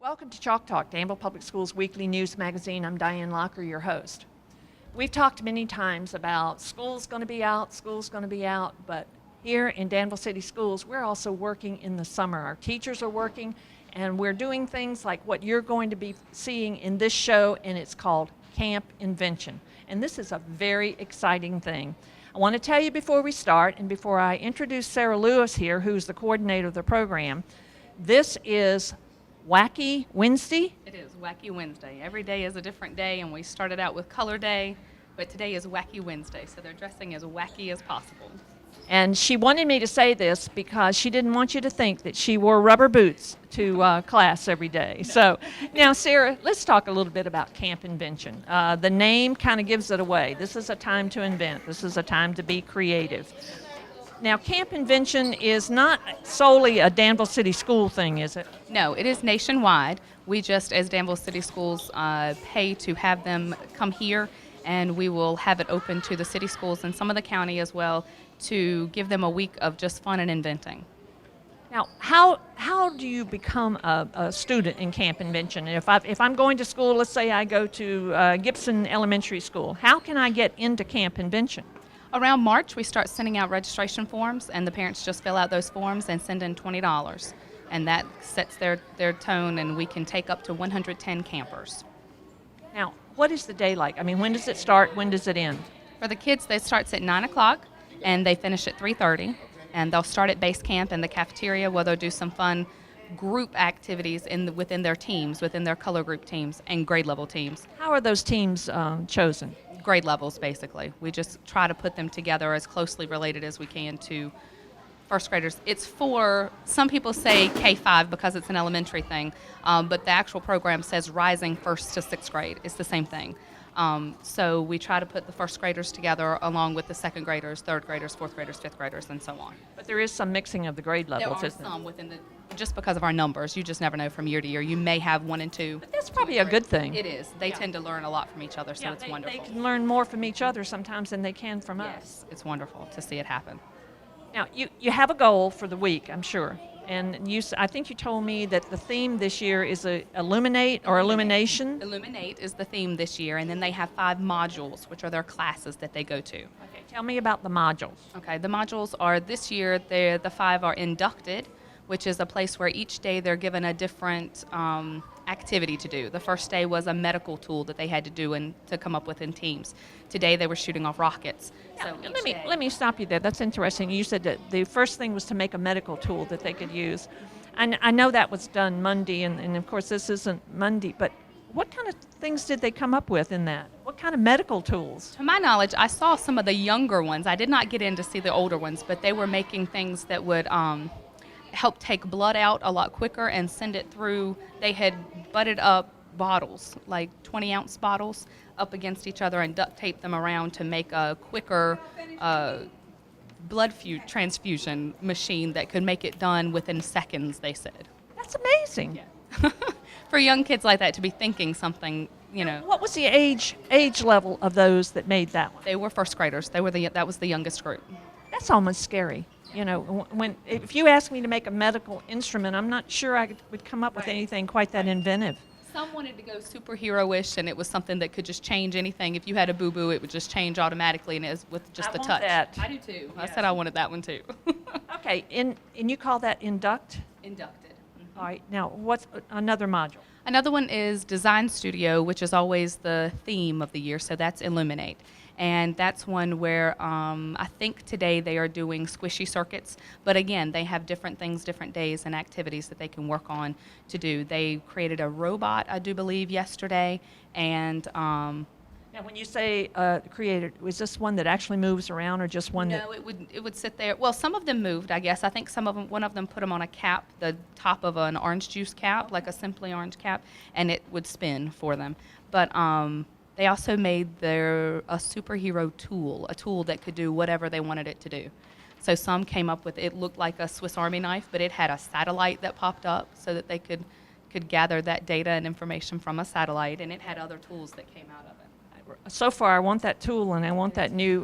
Welcome to Chalk Talk, Danville Public Schools weekly news magazine. I'm Diane Locker, your host. We've talked many times about school's going to be out, but here in Danville City Schools, we're also working in the summer. Our teachers are working, and we're doing things like what you're going to be seeing in this show, and it's called Camp Invention. And this is a very exciting thing. I want to tell you before we start, and before I introduce Sarah Lewis here, who's the coordinator of the program, this is Wacky Wednesday? It is Wacky Wednesday. Every day is a different day, and we started out with Color Day, but today is Wacky Wednesday, so they're dressing as wacky as possible. And she wanted me to say this because she didn't want you to think that she wore rubber boots to class every day. No. So now, Sarah, let's talk a little bit about Camp Invention. The name kind of gives it away. This is a time to invent. This is a time to be creative. Now, Camp Invention is not solely a Danville City School thing, is it? No, it is nationwide. We just, as Danville City Schools, pay to have them come here, and we will have it open to the city schools and some of the county as well to give them a week of just fun and inventing. Now, how do you become a student in Camp Invention? And if I'm going to school, let's say I go to Gibson Elementary School, how can I get into Camp Invention? Around March, we start sending out registration forms, and the parents just fill out those forms and send in $20. And that sets their tone, and we can take up to 110 campers. Now, what is the day like? I mean, when does it start? When does it end? For the kids, it starts at 9 o'clock, and they finish at 3:30. And they'll start at base camp in the cafeteria, where they'll do some fun group activities within their teams, within their color group teams and grade level teams. How are those teams chosen? Grade levels, basically. We just try to put them together as closely related as we can to first graders. It's for, some people say K-5 because it's an elementary thing, but the actual program says rising first to sixth grade. It's the same thing. So we try to put the first graders together along with the second graders, third graders, fourth graders, fifth graders, and so on. But there is some mixing of the grade levels, there are isn't some within just because of our numbers. You just never know from year to year. You may have 1 and 2. But that's probably a good thing. It is. They tend to learn a lot from each other, so it's wonderful. They can learn more from each other sometimes than they can from us. Yes, it's wonderful to see it happen. Now, you have a goal for the week, I'm sure. And I think you told me that the theme this year is Illuminate or Illumination. Illuminate is the theme this year, and then they have 5 modules, which are their classes that they go to. Okay, tell me about the modules. Okay, the modules are this year, the 5 are inducted, which is a place where each day they're given a different activity to do. The first day was a medical tool that they had to do and to come up with in teams. Today they were shooting off rockets. So let me stop you there. That's interesting. You said that the first thing was to make a medical tool that they could use. And I know that was done Monday, and of course this isn't Monday, but what kind of things did they come up with in that? What kind of medical tools? To my knowledge, I saw some of the younger ones. I did not get in to see the older ones, but they were making things that would help take blood out a lot quicker and send it through. They had butted up bottles, like 20-ounce bottles, up against each other and duct taped them around to make a quicker blood transfusion machine that could make it done within seconds, they said. That's amazing. Yeah. For young kids like that to be thinking something, you know. What was the age level of those that made that one? They were first graders. That was the youngest group. That's almost scary. You know, if you asked me to make a medical instrument, I'm not sure I would come up with anything quite that inventive. Some wanted to go superhero-ish, and it was something that could just change anything. If you had a boo-boo, it would just change automatically, and it was with just the touch. That. I do too. Yeah. I said I wanted that one too. Okay, and you call that induct? Inducted. Mm-hmm. All right. Now, what's another module? Another one is Design Studio, which is always the theme of the year, so that's Illuminate. And that's one where I think today they are doing squishy circuits. But again, they have different things, different days and activities that they can work on to do. They created a robot, I do believe, yesterday. And now, when you say created, was this one that actually moves around or just one that? No, it would sit there. Well, some of them moved, I guess. I think one of them put them on a cap, the top of an orange juice cap, like a Simply Orange cap, and it would spin for them. But they also made a superhero tool, a tool that could do whatever they wanted it to do. So some came up with, it looked like a Swiss Army knife, but it had a satellite that popped up so that they could gather that data and information from a satellite, and it had other tools that came out of it. So far, I want that tool, and I want that new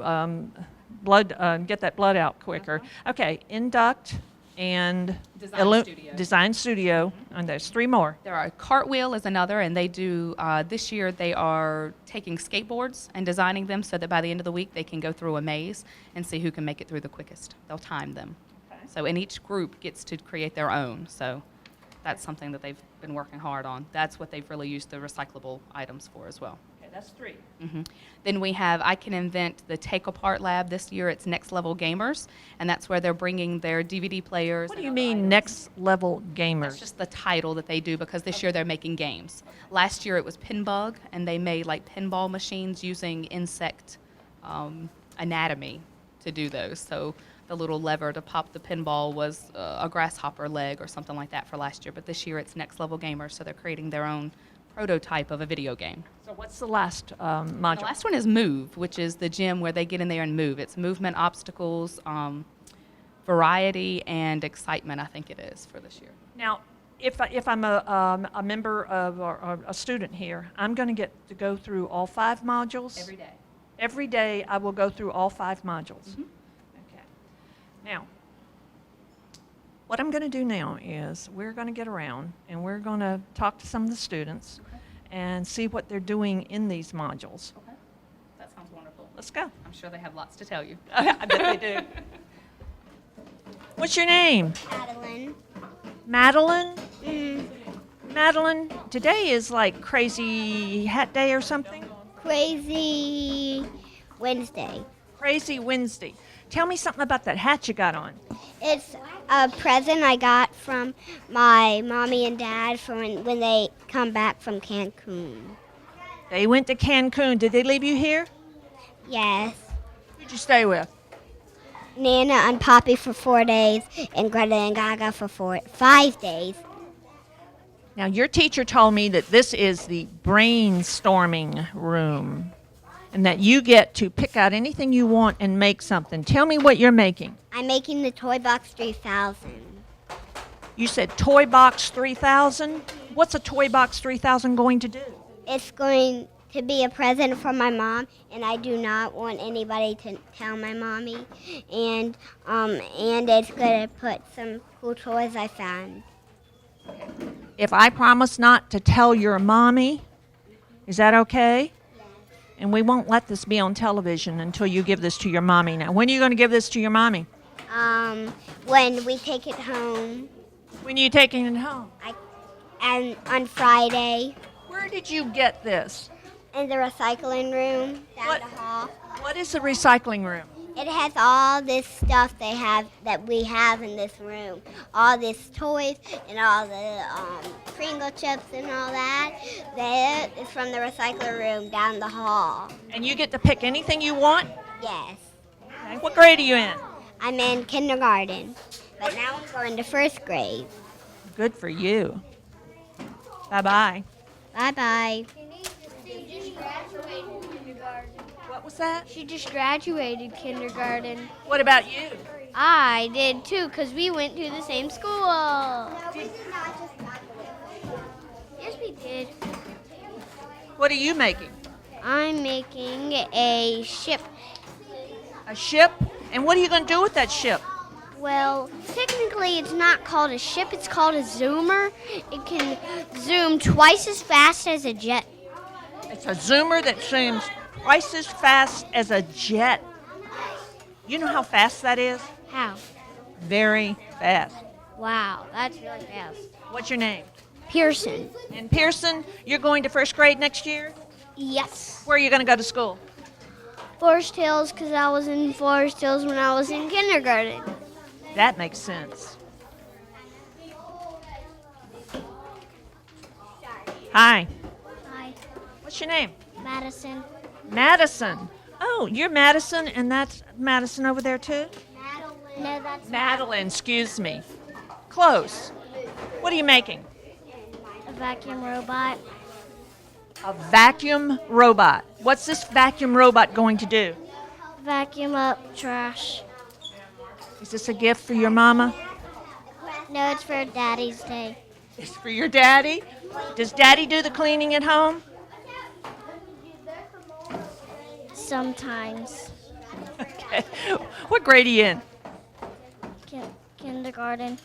blood, get that blood out quicker. Okay, induct and Design Studio. Design Studio. And there's 3 more. There are Cartwheel is another, and they do this year. They are taking skateboards and designing them so that by the end of the week they can go through a maze and see who can make it through the quickest. They'll time them. Okay. So, and each group gets to create their own. So, that's something that they've been working hard on. That's what they've really used the recyclable items for as well. Okay, that's 3. Then we have I Can Invent the Take Apart Lab. This year it's Next Level Gamers, and that's where they're bringing their DVD players. What do and you other mean, items. next level gamers? That's just the title that they do because this year they're making games. Last year it was Pinbug, and they made like pinball machines using insect anatomy to do those. So the little lever to pop the pinball was a grasshopper leg or something like that for last year. But this year it's Next Level Gamers, so they're creating their own prototype of a video game. So what's the last module? The last one is Move, which is the gym where they get in there and move. It's movement, obstacles, variety, and excitement, I think it is, for this year. Now, if I'm a member of or a student here, I'm going to get to go through all 5 modules? Every day. Every day I will go through all 5 modules? Okay. Now, what I'm going to do now is we're going to get around and we're going to talk to some of the students and see what they're doing in these modules. Okay. That sounds wonderful. Let's go. I'm sure they have lots to tell you. I bet they do. What's your name? Madeline. Madeline? Madeline, today is like Crazy Hat Day or something? Crazy Wednesday. Crazy Wednesday. Tell me something about that hat you got on. It's a present I got from my mommy and dad for when they come back from Cancun. They went to Cancun. Did they leave you here? Yes. Who'd you stay with? Nana and Poppy for 4 days and Greta and Gaga for 5 days. Now, your teacher told me that this is the brainstorming room and that you get to pick out anything you want and make something. Tell me what you're making. I'm making the Toy Box 3000. You said Toy Box 3000? What's a Toy Box 3000 going to do? It's going to be a present for my mom, and I do not want anybody to tell my mommy. And it's going to put some cool toys I found. If I promise not to tell your mommy, is that okay? And we won't let this be on television until you give this to your mommy. Now, when are you going to give this to your mommy? When we take it home, When are you taking it home? and on Friday, Where did you get this? in the recycling room down What? the hall. What is the recycling room? It has all this stuff that we have in this room. All these toys and all the Pringle chips and all that. That is from the recycling room down the hall. And you get to pick anything you want? Yes. Okay. What grade are you in? I'm in kindergarten, but now I'm going to first grade. Good for you. Bye-bye. Bye-bye. What was that? She just graduated kindergarten. What about you? I did too, because we went to the same school. Yes, we did. What are you making? I'm making a ship. A ship? And what are you going to do with that ship? Well, technically it's not called a ship, it's called a zoomer. It can zoom twice as fast as a jet. It's a zoomer that zooms twice as fast as a jet. You know how fast that is? How? Very fast. Wow, that's really fast. What's your name? Pearson. And Pearson, you're going to first grade next year? Yes. Where are you going to go to school? Forest Hills, because I was in Forest Hills when I was in kindergarten. That makes sense. Hi. Hi, What's your name? Madison. Madison. Oh, you're Madison, and that's Madison over there too? No, that's Madeline, excuse me. Close. What are you making? a vacuum robot. A vacuum robot. What's this vacuum robot going to do? Vacuum up trash. Is this a gift for your mama? No, it's for Daddy's Day. It's for your daddy? Does daddy do the cleaning at home? Sometimes. Okay. What grade are you in? Kindergarten.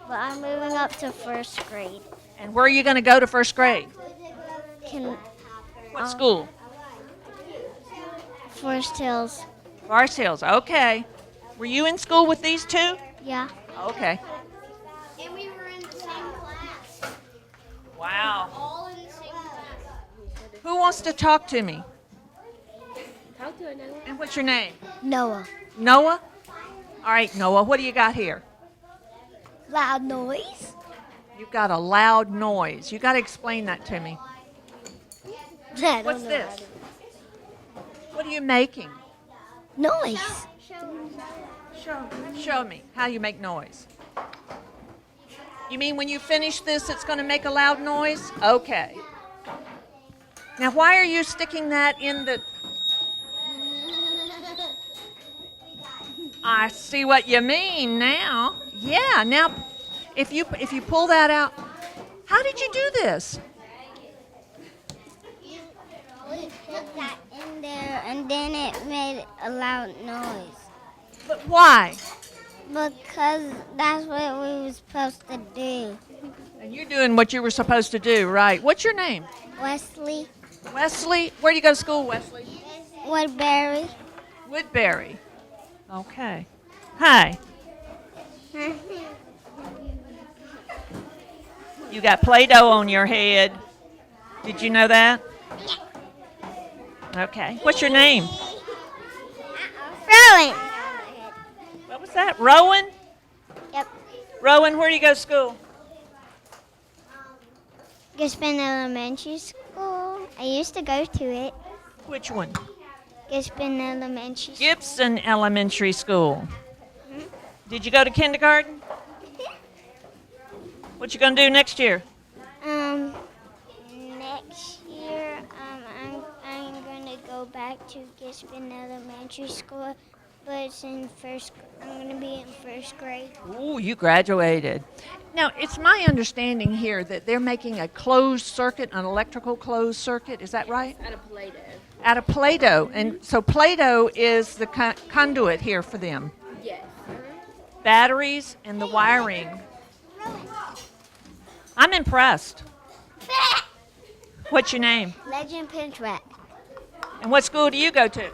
But I'm moving up to first grade. And where are you going to go to first grade? Can What school? Forest Hills. Forest Hills. Okay. Were you in school with these two? Yeah. Okay. And we were in the same class. Wow. All in the same class. Who wants to talk to me? Talk to another one. And what's your name? Noah. Noah? All right, Noah, what do you got here? Loud noise. You've got a loud noise. You got to explain that to me. What's this? What are you making? Noise. Show me how you make noise. You mean when you finish this, it's going to make a loud noise? Okay. Now, why are you sticking that in the... I see what you mean now. Yeah, now, if you pull that out, how did you do this? We put that in there, and then it made a loud noise. But why? Because that's what we were supposed to do. And you're doing what you were supposed to do, right? What's your name? Wesley Wesley. Where do you go to school, Wesley? Woodbury. Woodbury. Okay. Hi. You got Play-Doh on your head. Did you know that? Okay. What's your name? Rowan. What was that? Rowan? Yep. Rowan, where do you go to school? Gisborne Elementary School. I used to go to it. Which one? Gisborne Elementary School. Gibson Elementary School. Did you go to kindergarten? What you gonna do next year? Next year, I'm gonna go back to Gisborne Elementary School, but it's in I'm gonna be in first grade. Ooh, you graduated. Now, it's my understanding here that they're making a closed circuit, an electrical closed circuit. Is that right? Out of Play-Doh. Out of Play-Doh. And so Play-Doh is the conduit here for them. Yes. Batteries and the wiring. I'm impressed. What's your name? Legend Pinchwack. And what school do you go to?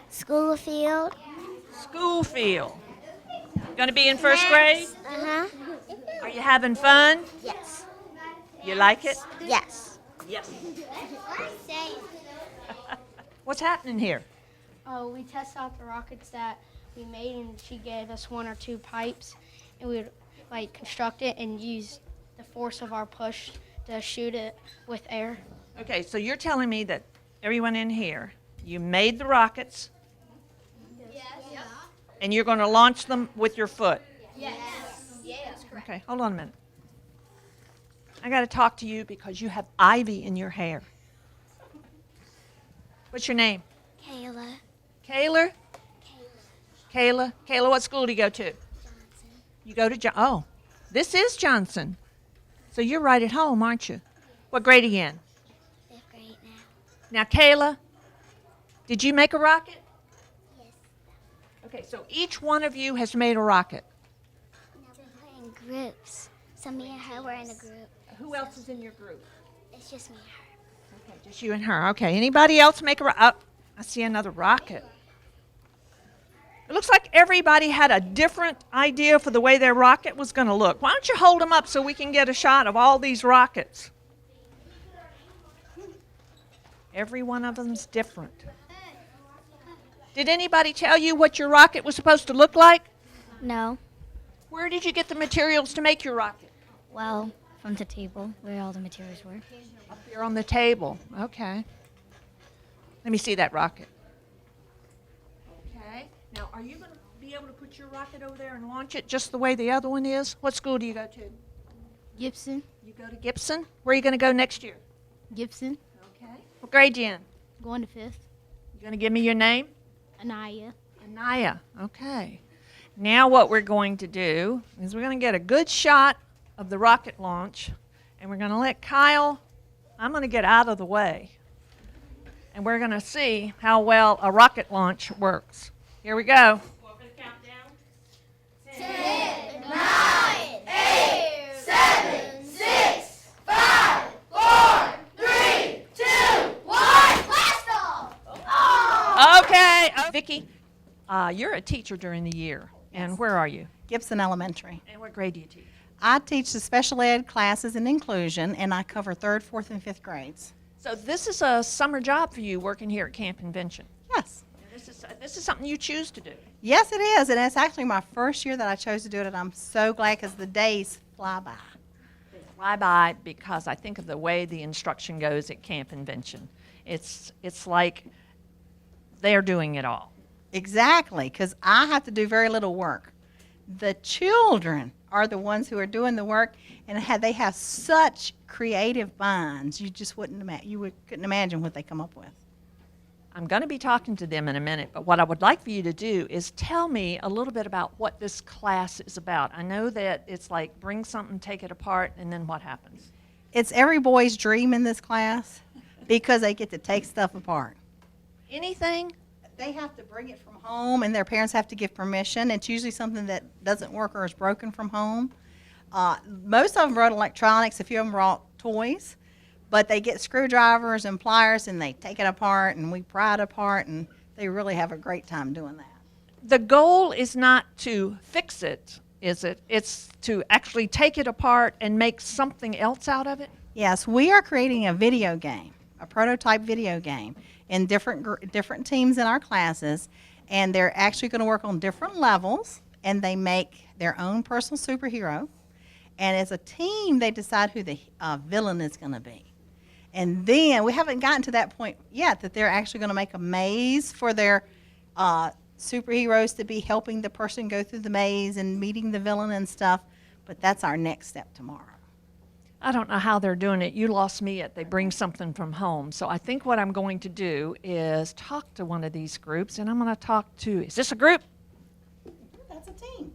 Schoolfield. Schoolfield. Going to be in first grade? Uh-huh. Are you having fun? Yes. You like it? Yes. Yes. What's happening here? Oh, we tested out the rockets that we made, and she gave us one or two pipes, and we would like construct it and use the force of our push to shoot it with air. Okay, so you're telling me that everyone in here, you made the rockets, and you're going to launch them with your foot. Yes. Yes. Okay, hold on a minute. I got to talk to you because you have ivy in your hair. What's your name? Kayla. Kayla? Kayla. Kayla, what school do you go to? Johnson. You go to Oh, this is Johnson. So you're right at home, aren't you? What grade are you in? 5th grade Now, now. Kayla, did you make a rocket? Yes. Okay, so each one of you has made a rocket. Now we're playing groups. So me and her were in a group. Who else is in your group? It's just me and her. Okay, just you and her. Okay, anybody else make a rocket? Oh, I see another rocket. It looks like everybody had a different idea for the way their rocket was going to look. Why don't you hold them up so we can get a shot of all these rockets? Every one of them's different. Did anybody tell you what your rocket was supposed to look like? No. Where did you get the materials to make your rocket? Well, from the table where all the materials were. Up here on the table. Okay. Let me see that rocket. Okay. Now, are you going to be able to put your rocket over there and launch it just the way the other one is? What school do you go to? Gibson. You go to Gibson? Where are you going to go next year? Gibson. Okay. What grade you in? Going to 5th. You going to give me your name? Anaya. Anaya. Okay. Now what we're going to do is we're going to get a good shot of the rocket launch, and we're going to let Kyle, I'm going to get out of the way, and we're going to see how well a rocket launch works. Here we go. What for the countdown? 10, 9, 8, 7, 6, Okay, Vicki, you're a teacher during the year, and where are you? Gibson Elementary. And what grade do you teach? I teach the special ed classes in inclusion, and I cover 3rd, 4th, and 5th grades. So this is a summer job for you working here at Camp Invention. Yes. This is something you choose to do. Yes, it is, and it's actually my first year that I chose to do it, and I'm so glad because the days fly by. Fly by because I think of the way the instruction goes at Camp Invention. It's like they're doing it all. Exactly, because I have to do very little work. The children are the ones who are doing the work, and they have such creative minds. You just couldn't imagine what they come up with. I'm going to be talking to them in a minute, but what I would like for you to do is tell me a little bit about what this class is about. I know that it's like bring something, take it apart, and then what happens? It's every boy's dream in this class because they get to take stuff apart. Anything? They have to bring it from home, and their parents have to give permission. It's usually something that doesn't work or is broken from home. Most of them brought electronics. A few of them brought toys. But they get screwdrivers and pliers, and they take it apart, and we pry it apart, and they really have a great time doing that. The goal is not to fix it, is it? It's to actually take it apart and make something else out of it? Yes, we are creating a video game, a prototype video game, in different teams in our classes, and they're actually going to work on different levels, and they make their own personal superhero, and as a team, they decide who the villain is going to be. And then we haven't gotten to that point yet that they're actually going to make a maze for their superheroes to be helping the person go through the maze and meeting the villain and stuff. But that's our next step tomorrow. I don't know how they're doing it. You lost me at they bring something from home. So I think what I'm going to do is talk to one of these groups, and I'm going to talk to, is this a group? That's a team.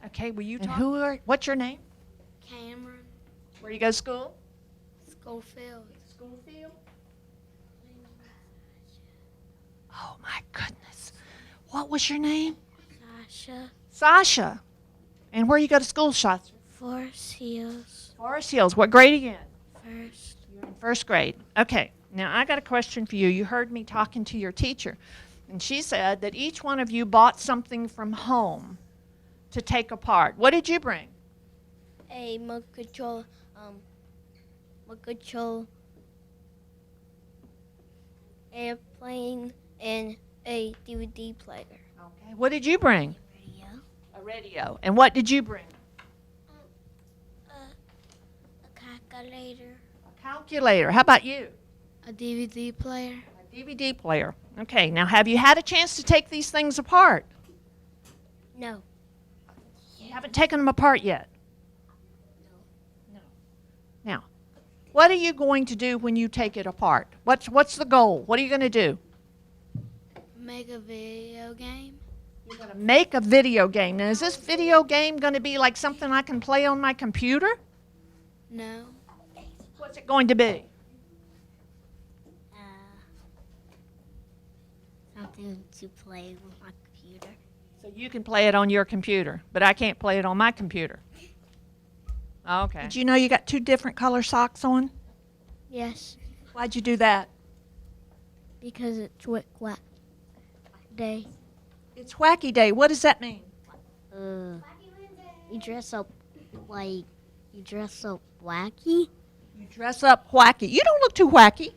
Okay, will you talk? What's your name? Cameron Where you go to school? Schofield. Schofield. Oh my goodness. What was your name? Sasha. Sasha. And where you go to school, Sasha? Forest Hills. Forest Hills. What grade again? First. You're in 1st grade. Okay. Now I got a question for you. You heard me talking to your teacher, and she said that each one of you bought something from home to take apart. What did you bring? A remote control airplane and a DVD player. Okay. What did you bring? Radio. A radio. And what did you bring? A calculator. A calculator. How about you? A DVD player. A DVD player. Okay. Now, have you had a chance to take these things apart? No. You haven't taken them apart yet? No. Now, what are you going to do when you take it apart? What's the goal? What are you going to do? Make a video game. You're going to make a video game. Now, is this video game going to be like something I can play on my computer? No. What's it going to be? Something to play with my computer. So you can play it on your computer, but I can't play it on my computer. Okay. Did you know you got 2 different color socks on? Yes. Why'd you do that? Because it's Whack Day. It's Wacky Day. What does that mean? You dress up wacky. You dress up wacky. You don't look too wacky.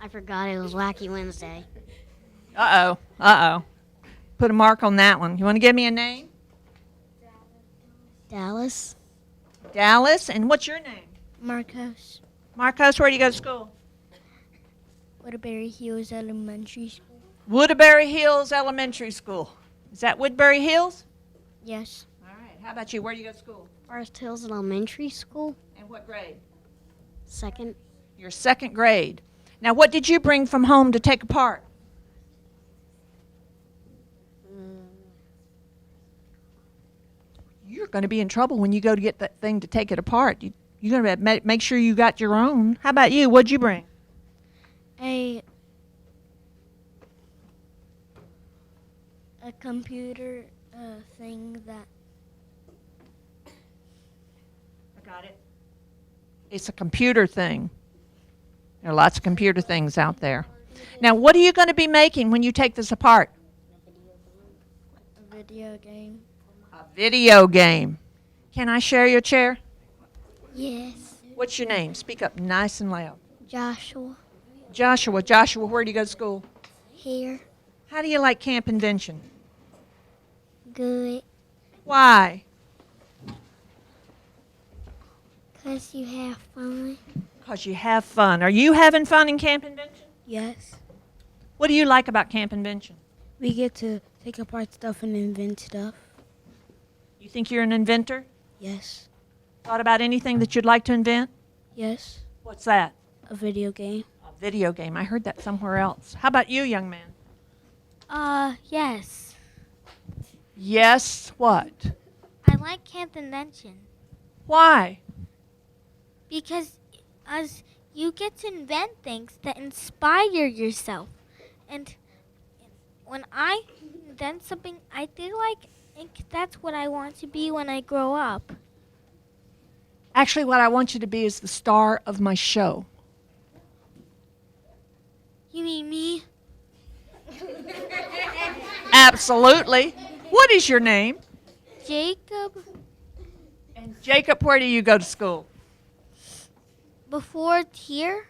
I forgot it was Wacky Wednesday. Uh-oh. Uh-oh. Put a mark on that one. You want to give me a name? Dallas. Dallas. And what's your name? Marcos. Marcos, where do you go to school? Woodbury Hills Elementary School. Woodbury Hills Elementary School. Is that Woodbury Hills? Yes. All right. How about you? Where do you go to school? Forest Hills Elementary School. And what grade? 2nd. Your 2nd grade. Now, what did you bring from home to take apart? You're going to be in trouble when you go to get that thing to take it apart. You're going to make sure you got your own. How about you? What'd you bring? A computer thing that I got it. It's a computer thing. There are lots of computer things out there. Now, what are you going to be making when you take this apart? A video game. A video game. Can I share your chair? Yes. What's your name? Speak up nice and loud. Joshua. Joshua, where do you go to school? Here. How do you like Camp Invention? Good. Why? 'Cause you have fun. Because you have fun. Are you having fun in Camp Invention? Yes. What do you like about Camp Invention? We get to take apart stuff and invent stuff. You think you're an inventor? Yes. Thought about anything that you'd like to invent? Yes. What's that? A video game. A video game. I heard that somewhere else. How about you, young man? Yes. Yes, what? I like Camp Invention Why? because as you get to invent things that inspire yourself. And when I invent something, I feel like that's what I want to be when I grow up. Actually, what I want you to be is the star of my show. You mean me? Absolutely. What is your name? Jacob? And Jacob, where do you go to school? Before here?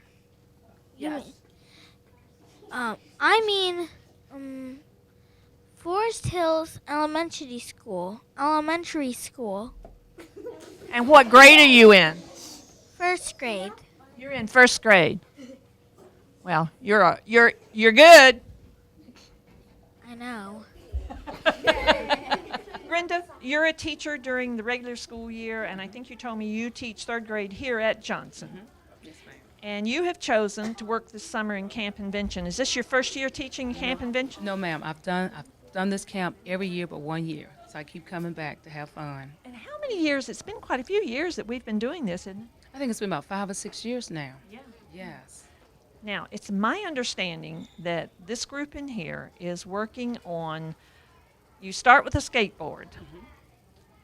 Yes. I mean, Forest Hills Elementary School. And what grade are you in? First grade. You're in first grade. Well, you're good. I know. Brenda, you're a teacher during the regular school year, and I think you told me you teach third grade here at Johnson. Yes, ma'am. And you have chosen to work this summer in Camp Invention. Is this your first year teaching Camp Invention? No, ma'am. I've done this camp every year but 1 year, so I keep coming back to have fun. And how many years? It's been quite a few years that we've been doing this, isn't it? I think it's been about 5 or 6 years now. Yeah. Yes. Now, it's my understanding that this group in here is working on, you start with a skateboard,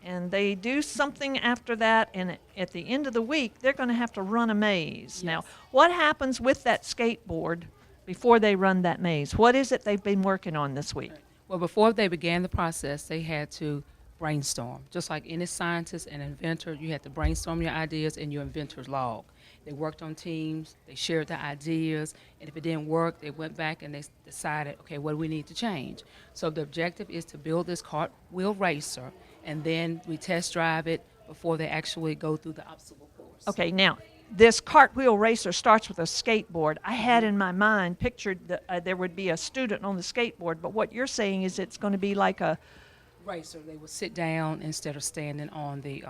and they do something after that, and at the end of the week, they're going to have to run a maze. Now, what happens with that skateboard before they run that maze? What is it they've been working on this week? Well, before they began the process, they had to brainstorm. Just like any scientist and inventor, you had to brainstorm your ideas in your inventor's log. They worked on teams, they shared the ideas, and if it didn't work, they went back and they decided, okay, what do we need to change? So the objective is to build this cartwheel racer, and then we test drive it before they actually go through the obstacle course. Okay, now, this cartwheel racer starts with a skateboard. I had in my mind pictured that there would be a student on the skateboard, but what you're saying is it's going to be like a Racer, they would sit down instead of standing on the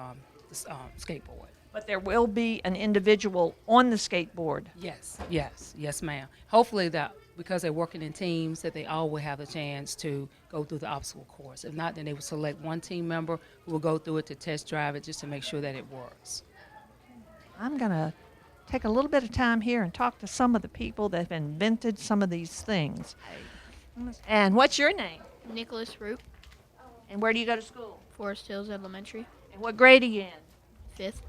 skateboard. But there will be an individual on the skateboard. Yes, ma'am. Hopefully that because they're working in teams that they all will have a chance to go through the obstacle course. If not, then they will select one team member who will go through it to test drive it just to make sure that it works. I'm going to take a little bit of time here and talk to some of the people that have invented some of these things. And what's your name? Nicholas Root, And where do you go to school? Forest Hills Elementary, And what grade are you in? 5th.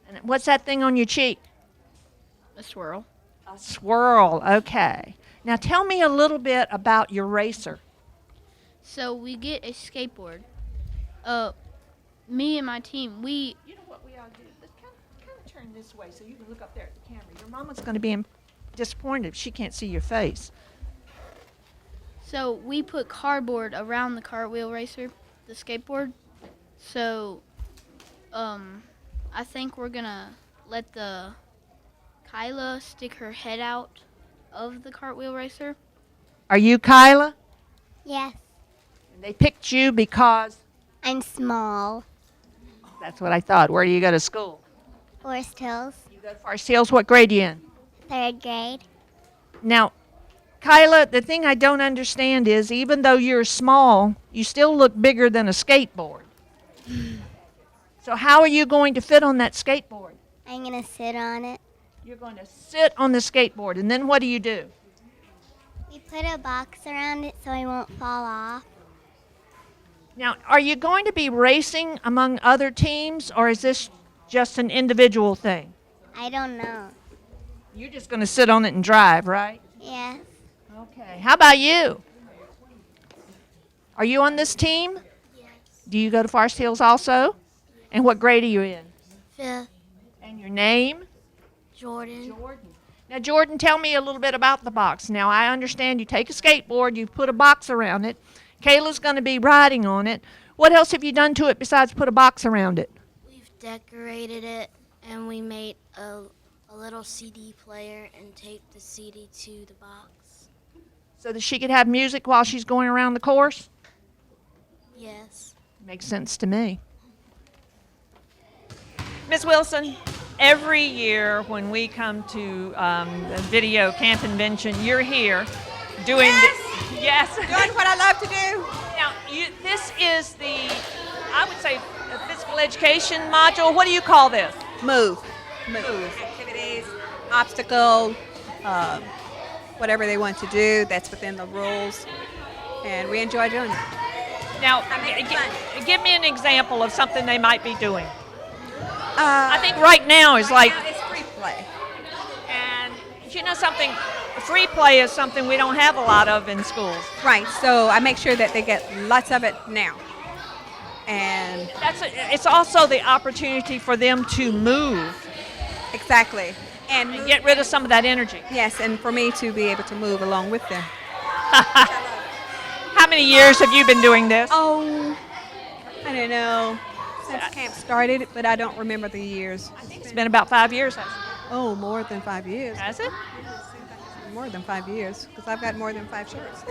And what's that thing on your cheek? A swirl. A swirl, okay. Now tell me a little bit about your racer. So we get a skateboard. Me and my team, we You know what we ought to do? Let's kind of turn this way so you can look up there at the camera. Your mama's going to be disappointed if she can't see your face. So we put cardboard around the cartwheel racer, the skateboard. So, I think we're gonna let the Kyla stick her head out of the cartwheel racer. Are you Kyla? Yes. And they picked you because I'm small. that's what I thought. Where do you go to school? Forest Hills, You go to Forest Hills. What grade are you in? 3rd grade. Now, Kyla, the thing I don't understand is even though you're small, you still look bigger than a skateboard. So how are you going to fit on that skateboard? I'm going to sit on it. You're going to sit on the skateboard, and then what do? We put a box around it so it won't fall off. Now, are you going to be racing among other teams, or is this just an individual thing? I don't know. You're just going to sit on it and drive, right? Yes. Okay, how about you? Are you on this team? Yes. Do you go to Forest Hills also? And what grade are you in? 5th. And your name? Jordan. Jordan. Now, Jordan, tell me a little bit about the box. Now, I understand you take a skateboard, you put a box around it. Kayla's going to be riding on it. What else have you done to it besides put a box around it? We've decorated it and we made a little CD player and taped the CD to the box. So that she could have music while she's going around the course? Yes. Makes sense to me. Ms. Wilson, every year when we come to the video camp invention, you're here doing yes. Doing what I love to do. Now, this is the, I would say, a physical education module. What do you call this? Move. Activities, obstacle, whatever they want to do, that's within the rules. And we enjoy doing it. Now, make it fun. give me an example of something they might be doing. I think right now is like, Now it's free play. and you know something, free play is something we don't have a lot of in schools. Right, so I make sure that they get lots of it now. And It's also the opportunity for them to move exactly. And and get rid of some of that energy. yes, and for me to be able to move along with them. How many years have you been doing this? Oh, I don't know. Since camp started, but I don't remember the years. It's been about 5 years, hasn't Oh, more than 5 years. it? Has it? More than 5 years, because I've got more than 5 shirts.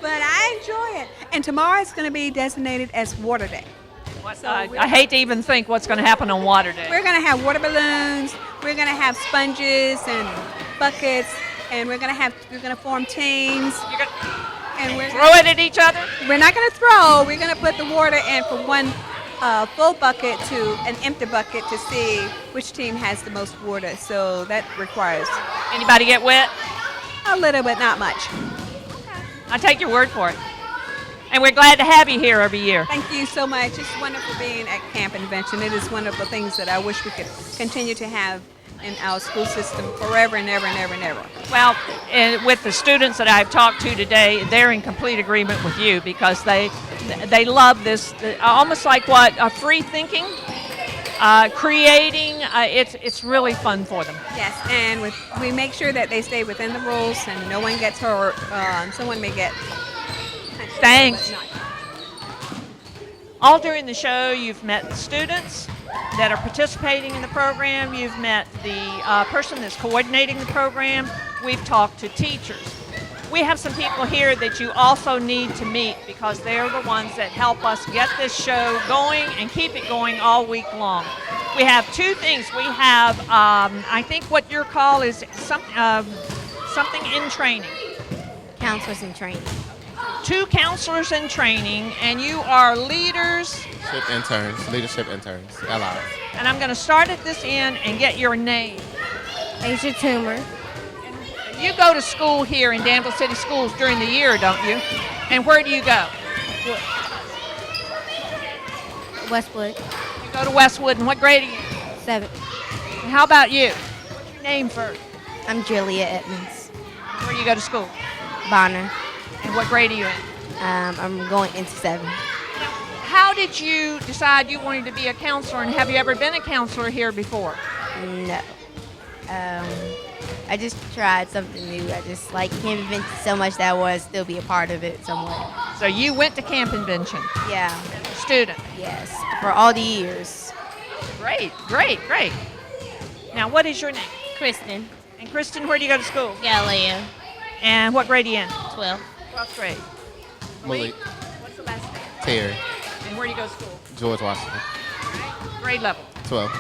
But I enjoy it. And tomorrow is going to be designated as Water Day. I hate to even think what's going to happen on Water Day. We're going to have water balloons. We're going to have sponges and buckets, and we're going to form teams. You're gonna And throw it at each other? we're not going to throw. We're going to put the water in from one full bucket to an empty bucket to see which team has the most water. So that requires Anybody get wet? a little, but not much. I take your word for it. And we're glad to have you here every year. Thank you so much. It's wonderful being at Camp Invention. It is one of the things that I wish we could continue to have in our school system forever and ever and ever and ever. Well, and with the students that I've talked to today, they're in complete agreement with you because they love this, almost like what, free thinking, creating. It's really fun for them. Yes, and we make sure that they stay within the rules and no one gets hurt. Someone may get Thanks. but not. All during the show, you've met the students that are participating in the program. You've met the person that's coordinating the program. We've talked to teachers. We have some people here that you also need to meet because they're the ones that help us get this show going and keep it going all week long. We have two things. We have, I think what your call is something in training. Counselors in training. 2 counselors in training, and you are leaders. Leadership interns, allies. And I'm going to start at this end and get your name. Asia Toomer. You go to school here in Danville City Schools during the year, don't you? And where do you go? Westwood. You go to Westwood, and what grade are you? 7. And how about you? What's your name first? I'm Julia Edmonds. Where do you go to school? Bonner. And what grade are you in? I'm going into 7. How did you decide you wanted to be a counselor, and have you ever been a counselor here before? No. I just tried something new. I just like Camp Invention so much that I want to still be a part of it somewhere. So you went to Camp Invention, Yeah. student. Yes. For all the years. Great, great, great. Now, what is your name? Kristen, And Kristen, where do you go to school? Galileo, And what grade are you in? 12. 12th grade. Malik, What's the last name? Terry, And where do you go to school? George Washington, Grade level. 12.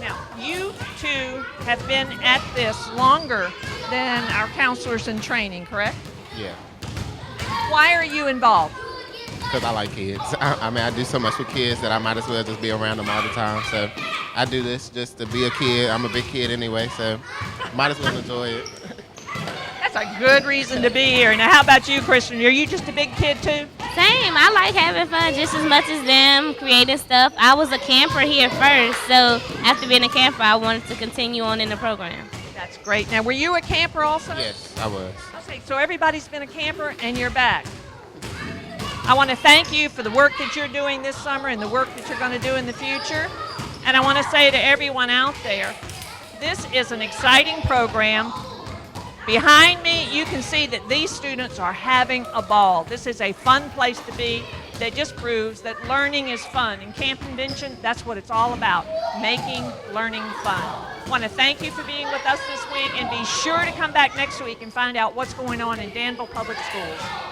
Now, you two have been at this longer than our counselors in training, correct? Yeah, Why are you involved? because I like kids. I mean, I do so much with kids that I might as well just be around them all the time. So I do this just to be a kid. I'm a big kid anyway, so might as well enjoy it. That's a good reason to be here. Now, how about you, Kristen? Are you just a big kid too? Same. I like having fun just as much as them, creating stuff. I was a camper here first, so after being a camper, I wanted to continue on in the program. That's great. Now, were you a camper also? Yes, I was. Okay, so everybody's been a camper and you're back. I want to thank you for the work that you're doing this summer and the work that you're going to do in the future. And I want to say to everyone out there, this is an exciting program. Behind me, you can see that these students are having a ball. This is a fun place to be that just proves that learning is fun. In Camp Invention, that's what it's all about, making learning fun. I want to thank you for being with us this week, and be sure to come back next week and find out what's going on in Danville Public Schools.